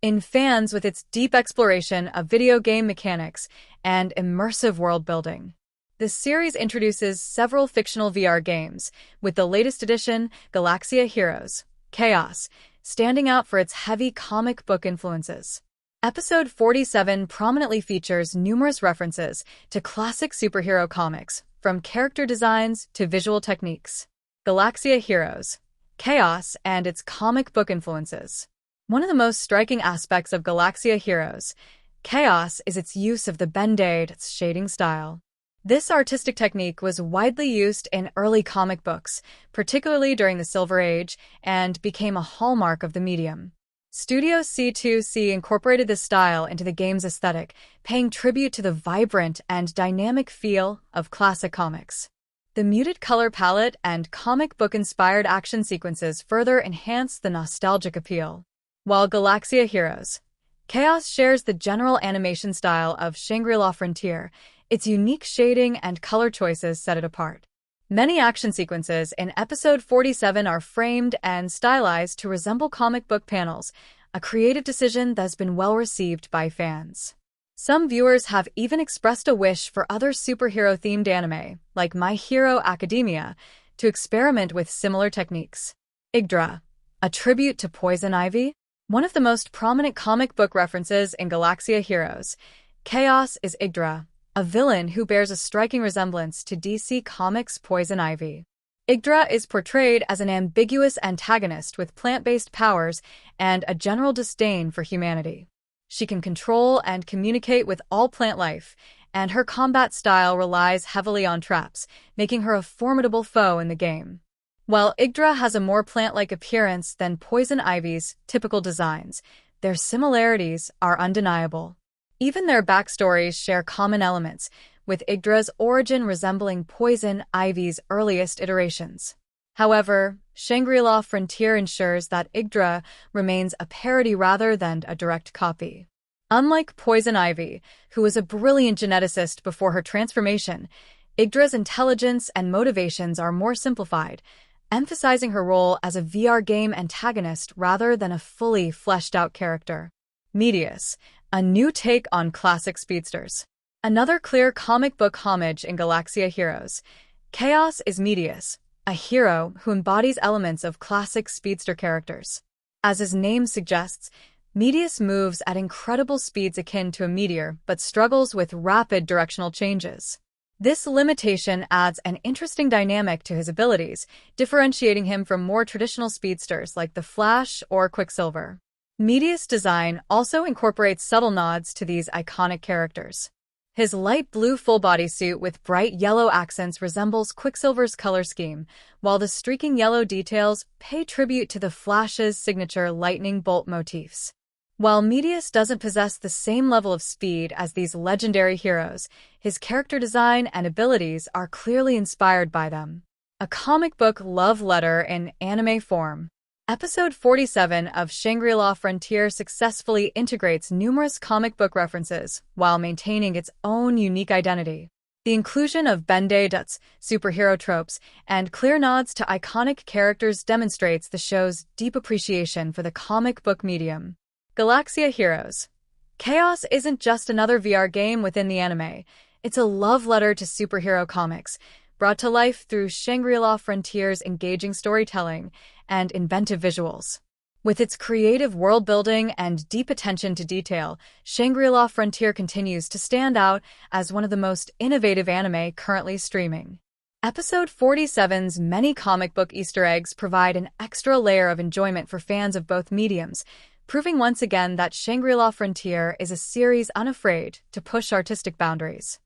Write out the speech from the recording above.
in fans with its deep exploration of video game mechanics and immersive world-building. The series introduces several fictional VR games, with the latest edition, Galaxia Heroes, Chaos, standing out for its heavy comic book influences. Episode 47 prominently features numerous references to classic superhero comics, from character designs to visual techniques. Galaxia Heroes, Chaos, and its comic book influences. One of the most striking aspects of Galaxia Heroes, Chaos, is its use of the Band-Aid shading style. This artistic technique was widely used in early comic books, particularly during the Silver Age, and became a hallmark of the medium. Studio C2C incorporated this style into the game's aesthetic, paying tribute to the vibrant and dynamic feel of classic comics. The muted color palette and comic book-inspired action sequences further enhance the nostalgic appeal. While Galaxia Heroes, Chaos shares the general animation style of Shangri Frontier, its unique shading and color choices set it apart. Many action sequences in Episode 47 are framed and stylized to resemble comic book panels, a creative decision that has been well received by fans. Some viewers have even expressed a wish for other superhero-themed anime, like My Hero Academia, to experiment with similar techniques. Yggdra, a tribute to Poison Ivy? One of the most prominent comic book references in Galaxia Heroes, Chaos, is Yggdra, a villain who bears a striking resemblance to DC Comics' Poison Ivy. Yggdra is portrayed as an ambiguous antagonist with plant-based powers and a general disdain for humanity. She can control and communicate with all plant life, and her combat style relies heavily on traps, making her a formidable foe in the game. While Yggdra has a more plant-like appearance than Poison Ivy's typical designs, their similarities are undeniable. Even their backstories share common elements, with Yggdra's origin resembling Poison Ivy's earliest iterations. However, Shangri Frontier ensures that Yggdra remains a parody rather than a direct copy. Unlike Poison Ivy, who was a brilliant geneticist before her transformation, Yggdra's intelligence and motivations are more simplified, emphasizing her role as a VR game antagonist rather than a fully fleshed-out character. Medius, a new take on classic speedsters. Another clear comic book homage in Galaxia Heroes, Chaos, is Medius, a hero who embodies elements of classic speedster characters. As his name suggests, Medius moves at incredible speeds akin to a meteor but struggles with rapid directional changes. This limitation adds an interesting dynamic to his abilities, differentiating him from more traditional speedsters like the Flash or Quicksilver. Medius' design also incorporates subtle nods to these iconic characters. His light blue full-body suit with bright yellow accents resembles Quicksilver's color scheme, while the streaking yellow details pay tribute to the Flash's signature lightning bolt motifs. While Medius doesn't possess the same level of speed as these legendary heroes, his character design and abilities are clearly inspired by them. A comic book love letter in anime form. Episode 47 of Shangri Frontier successfully integrates numerous comic book references while maintaining its own unique identity. The inclusion of Band-Aid's superhero tropes and clear nods to iconic characters demonstrates the show's deep appreciation for the comic book medium. Galaxia Heroes, Chaos isn't just another VR game within the anime, it's a love letter to superhero comics, brought to life through Shangri Frontier's engaging storytelling and inventive visuals. With its creative world-building and deep attention to detail, Shangri Frontier continues to stand out as one of the most innovative anime currently streaming. Episode 47's many comic book Easter eggs provide an extra layer of enjoyment for fans of both mediums, proving once again that Shangri Frontier is a series unafraid to push artistic boundaries.